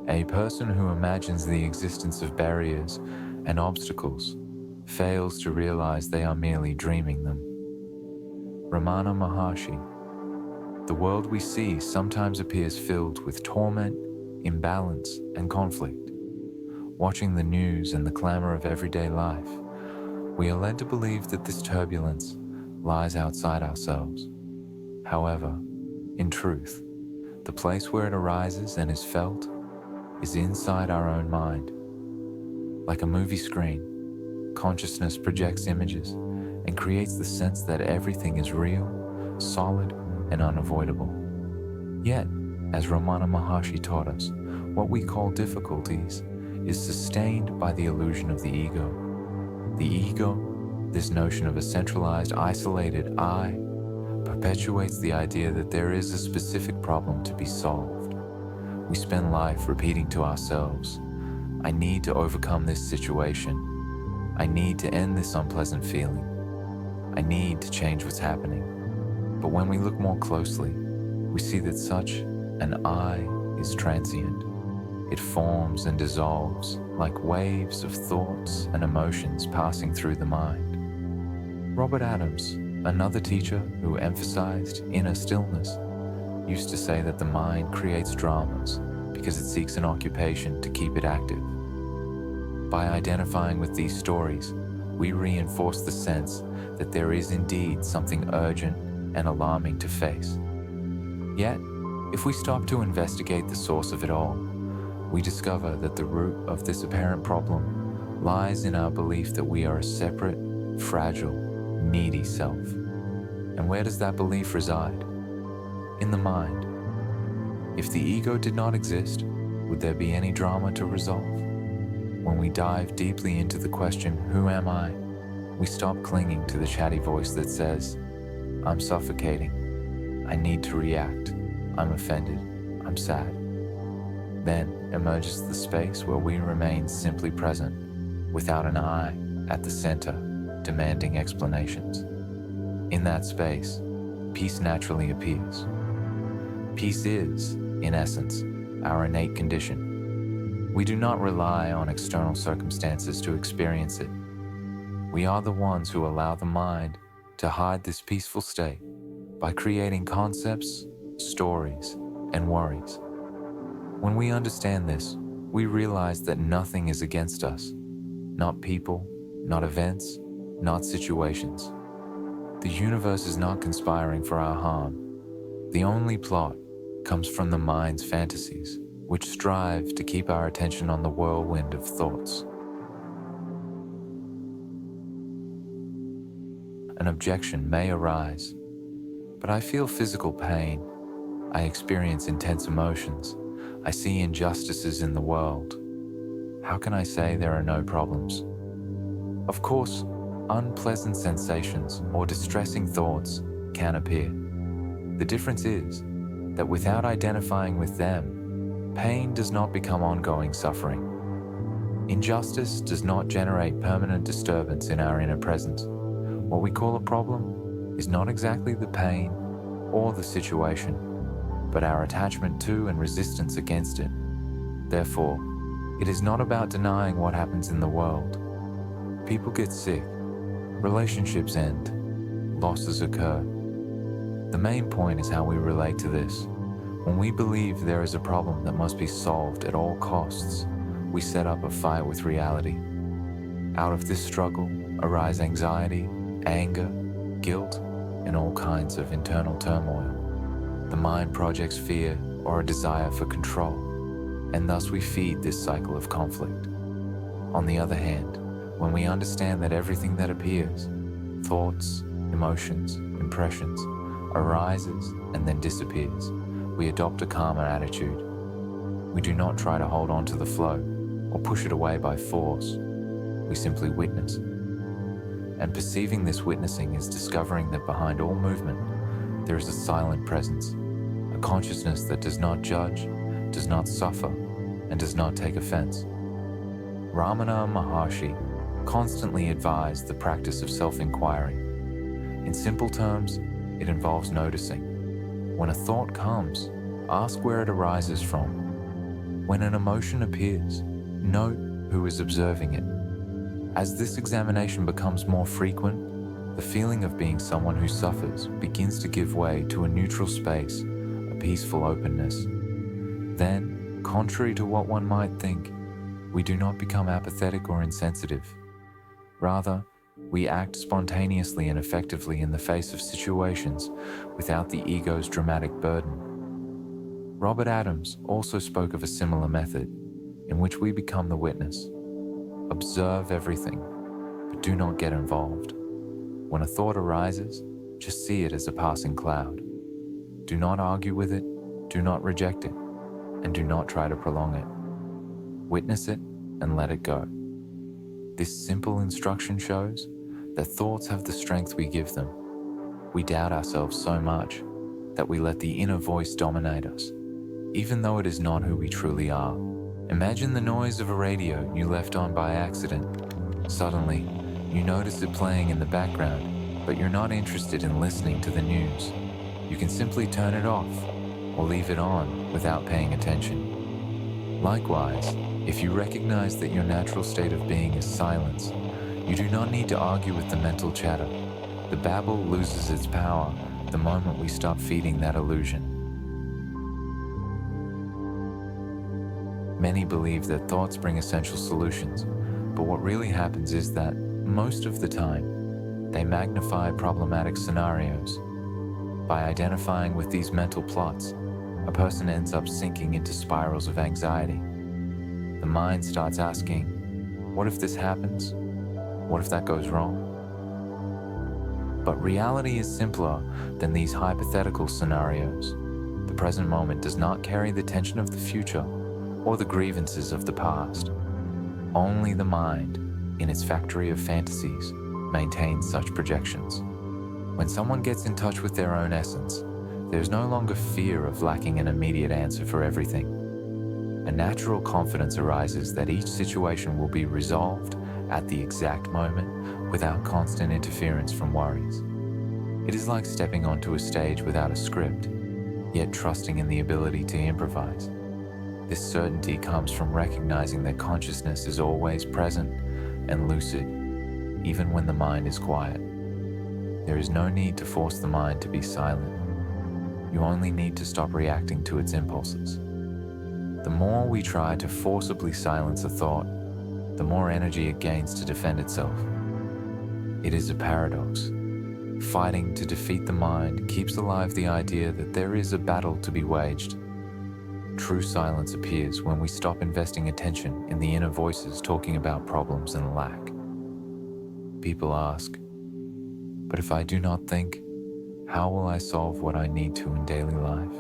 A person who imagines the existence of barriers and obstacles fails to realize they are merely dreaming them. Ramana Maharshi. The world we see sometimes appears filled with torment, imbalance, and conflict. Watching the news and the clamor of everyday life, we are led to believe that this turbulence lies outside ourselves. However, in truth, the place where it arises and is felt is inside our own mind. Like a movie screen, consciousness projects images and creates the sense that everything is real, solid, and unavoidable. Yet, as Ramana Maharshi taught us, what we call difficulties is sustained by the illusion of the ego. The ego, this notion of a centralized, isolated I, perpetuates the idea that there is a specific problem to be solved. We spend life repeating to ourselves, I need to overcome this situation. I need to end this unpleasant feeling. I need to change what's happening. But when we look more closely, we see that such an I is transient. It forms and dissolves like waves of thoughts and emotions passing through the mind. Robert Adams, another teacher who emphasized inner stillness, used to say that the mind creates dramas because it seeks an occupation to keep it active. By identifying with these stories, we reinforce the sense that there is indeed something urgent and alarming to face. Yet, if we stop to investigate the source of it all, we discover that the root of this apparent problem lies in our belief that we are a separate, fragile, needy self. And where does that belief reside? In the mind. If the ego did not exist, would there be any drama to resolve? When we dive deeply into the question, who am I? We stop clinging to the chatty voice that says, I'm suffocating. I need to react. I'm offended. I'm sad. Then emerges the space where we remain simply present, without an I at the center, demanding explanations. In that space, peace naturally appears. Peace is, in essence, our innate condition. We do not rely on external circumstances to experience it. We are the ones who allow the mind to hide this peaceful state by creating concepts, stories, and worries. When we understand this, we realize that nothing is against us. Not people, not events, not situations. The universe is not conspiring for our harm. The only plot comes from the mind's fantasies, which strive to keep our attention on the whirlwind of thoughts. An objection may arise, but I feel physical pain. I experience intense emotions. I see injustices in the world. How can I say there are no problems? Of course, unpleasant sensations or distressing thoughts can appear. The difference is that without identifying with them, pain does not become ongoing suffering. Injustice does not generate permanent disturbance in our inner presence. What we call a problem is not exactly the pain or the situation, but our attachment to and resistance against it. Therefore, it is not about denying what happens in the world. People get sick, relationships end, losses occur. The main point is how we relate to this. When we believe there is a problem that must be solved at all costs, we set up a fight with reality. Out of this struggle arise anxiety, anger, guilt, and all kinds of internal turmoil. The mind projects fear or a desire for control, and thus we feed this cycle of conflict. On the other hand, when we understand that everything that appears, thoughts, emotions, impressions, arises and then disappears, we adopt a calmer attitude. We do not try to hold on to the flow or push it away by force. We simply witness. And perceiving this witnessing is discovering that behind all movement, there is a silent presence, a consciousness that does not judge, does not suffer, and does not take offense. Ramana Maharshi constantly advised the practice of self-inquiry. In simple terms, it involves noticing. When a thought comes, ask where it arises from. When an emotion appears, note who is observing it. As this examination becomes more frequent, the feeling of being someone who suffers begins to give way to a neutral space, a peaceful openness. Then, contrary to what one might think, we do not become apathetic or insensitive. Rather, we act spontaneously and effectively in the face of situations without the ego's dramatic burden. Robert Adams also spoke of a similar method in which we become the witness. Observe everything, but do not get involved. When a thought arises, just see it as a passing cloud. Do not argue with it, do not reject it, and do not try to prolong it. Witness it and let it go. This simple instruction shows that thoughts have the strength we give them. We doubt ourselves so much that we let the inner voice dominate us, even though it is not who we truly are. Imagine the noise of a radio you left on by accident. Suddenly, you notice it playing in the background, but you're not interested in listening to the news. You can simply turn it off or leave it on without paying attention. Likewise, if you recognize that your natural state of being is silence, you do not need to argue with the mental chatter. The babble loses its power the moment we stop feeding that illusion. Many believe that thoughts bring essential solutions, but what really happens is that, most of the time, they magnify problematic scenarios. By identifying with these mental plots, a person ends up sinking into spirals of anxiety. The mind starts asking, what if this happens? What if that goes wrong? But reality is simpler than these hypothetical scenarios. The present moment does not carry the tension of the future or the grievances of the past. Only the mind, in its factory of fantasies, maintains such projections. When someone gets in touch with their own essence, there's no longer fear of lacking an immediate answer for everything. A natural confidence arises that each situation will be resolved at the exact moment without constant interference from worries. It is like stepping onto a stage without a script, yet trusting in the ability to improvise. This certainty comes from recognizing that consciousness is always present and lucid, even when the mind is quiet. There is no need to force the mind to be silent. You only need to stop reacting to its impulses. The more we try to forcibly silence a thought, the more energy it gains to defend itself. It is a paradox. Fighting to defeat the mind keeps alive the idea that there is a battle to be waged. True silence appears when we stop investing attention in the inner voices talking about problems and lack. People ask, but if I do not think, how will I solve what I need to in daily life?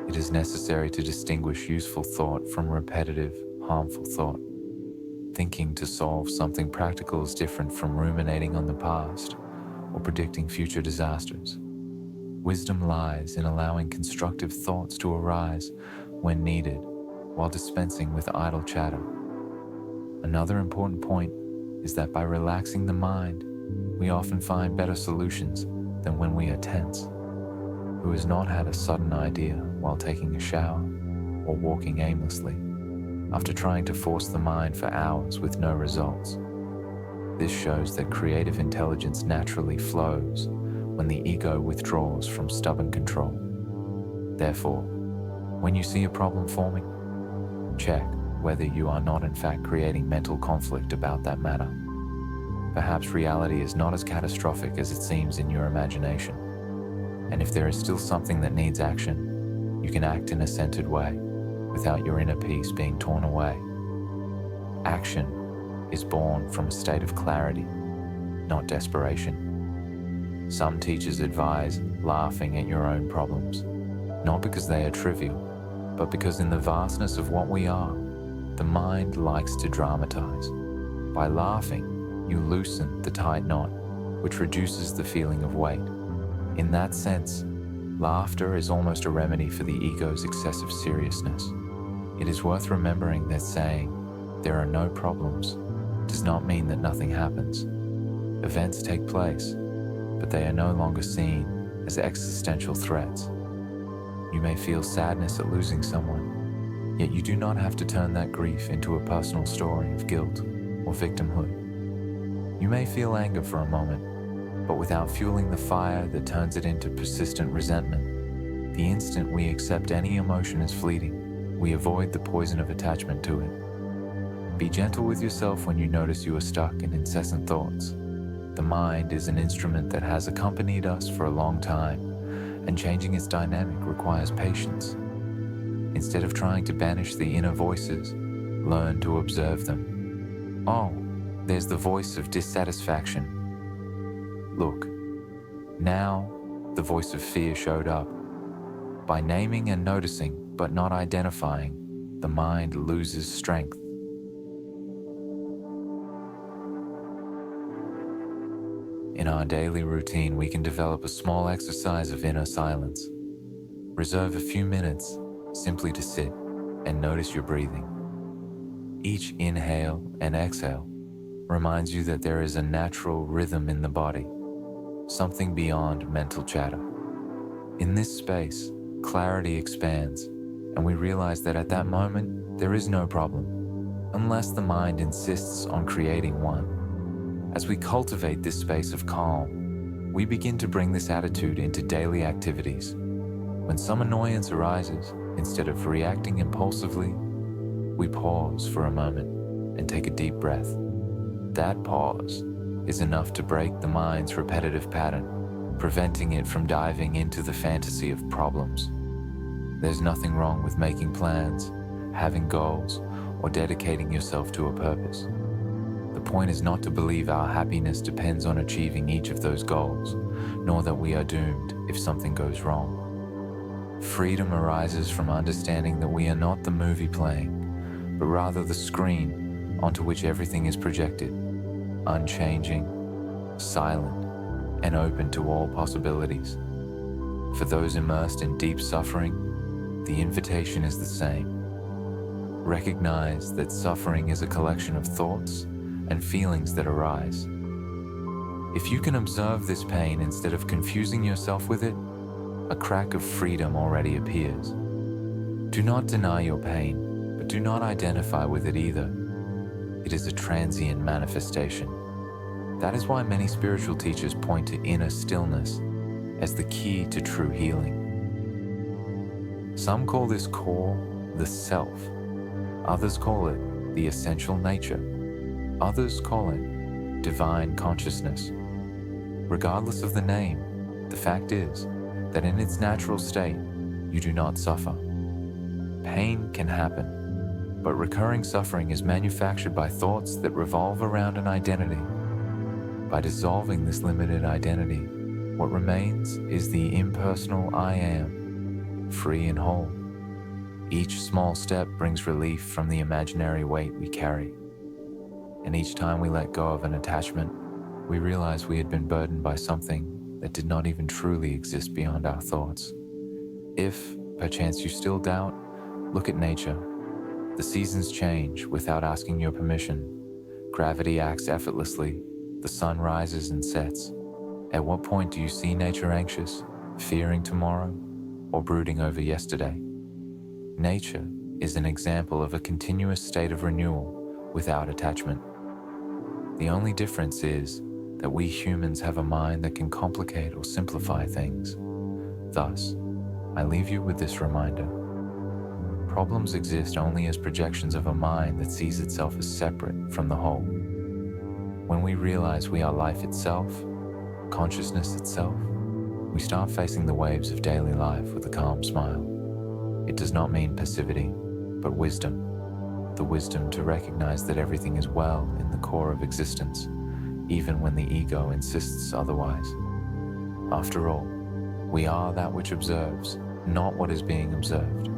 It is necessary to distinguish useful thought from repetitive, harmful thought. Thinking to solve something practical is different from ruminating on the past or predicting future disasters. Wisdom lies in allowing constructive thoughts to arise when needed, while dispensing with idle chatter. Another important point is that by relaxing the mind, we often find better solutions than when we are tense. Who has not had a sudden idea while taking a shower or walking aimlessly, after trying to force the mind for hours with no results? This shows that creative intelligence naturally flows when the ego withdraws from stubborn control. Therefore, when you see a problem forming, check whether you are not in fact creating mental conflict about that matter. Perhaps reality is not as catastrophic as it seems in your imagination. And if there is still something that needs action, you can act in a centered way without your inner peace being torn away. Action is born from a state of clarity, not desperation. Some teachers advise laughing at your own problems, not because they are trivial, but because in the vastness of what we are, the mind likes to dramatize. By laughing, you loosen the tight knot, which reduces the feeling of weight. In that sense, laughter is almost a remedy for the ego's excessive seriousness. It is worth remembering that saying, "There are no problems," does not mean that nothing happens. Events take place, but they are no longer seen as existential threats. You may feel sadness at losing someone, Yet you do not have to turn that grief into a personal story of guilt or victimhood. You may feel anger for a moment, but without fueling the fire that turns it into persistent resentment. The instant we accept any emotion as fleeting, we avoid the poison of attachment to it. Be gentle with yourself when you notice you are stuck in incessant thoughts. The mind is an instrument that has accompanied us for a long time, and changing its dynamic requires patience. Instead of trying to banish the inner voices, learn to observe them. Oh, there's the voice of dissatisfaction. Look, now the voice of fear showed up. By naming and noticing, but not identifying, the mind loses strength. In our daily routine, we can develop a small exercise of inner silence. Reserve a few minutes simply to sit and notice your breathing. Each inhale and exhale reminds you that there is a natural rhythm in the body, something beyond mental chatter. In this space, clarity expands, and we realize that at that moment, there is no problem, unless the mind insists on creating one. As we cultivate this space of calm, we begin to bring this attitude into daily activities. When some annoyance arises, instead of reacting impulsively, we pause for a moment and take a deep breath. That pause is enough to break the mind's repetitive pattern, preventing it from diving into the fantasy of problems. There's nothing wrong with making plans, having goals, or dedicating yourself to a purpose. The point is not to believe our happiness depends on achieving each of those goals, nor that we are doomed if something goes wrong. Freedom arises from understanding that we are not the movie playing, but rather the screen onto which everything is projected, unchanging, silent, and open to all possibilities. For those immersed in deep suffering, the invitation is the same. Recognize that suffering is a collection of thoughts and feelings that arise. If you can observe this pain instead of confusing yourself with it, a crack of freedom already appears. Do not deny your pain, but do not identify with it either. It is a transient manifestation. That is why many spiritual teachers point to inner stillness as the key to true healing. Some call this core the self. Others call it the essential nature. Others call it divine consciousness. Regardless of the name, the fact is that in its natural state, you do not suffer. Pain can happen, but recurring suffering is manufactured by thoughts that revolve around an identity. By dissolving this limited identity, what remains is the impersonal I am, free and whole. Each small step brings relief from the imaginary weight we carry. And each time we let go of an attachment, we realize we had been burdened by something that did not even truly exist beyond our thoughts. If, perchance, you still doubt, look at nature. The seasons change without asking your permission. Gravity acts effortlessly. The sun rises and sets. At what point do you see nature anxious, fearing tomorrow, or brooding over yesterday? Nature is an example of a continuous state of renewal without attachment. The only difference is that we humans have a mind that can complicate or simplify things. Thus, I leave you with this reminder. Problems exist only as projections of a mind that sees itself as separate from the whole. When we realize we are life itself, consciousness itself, we start facing the waves of daily life with a calm smile. It does not mean passivity, but wisdom. The wisdom to recognize that everything is well in the core of existence, even when the ego insists otherwise. After all, we are that which observes, not what is being observed.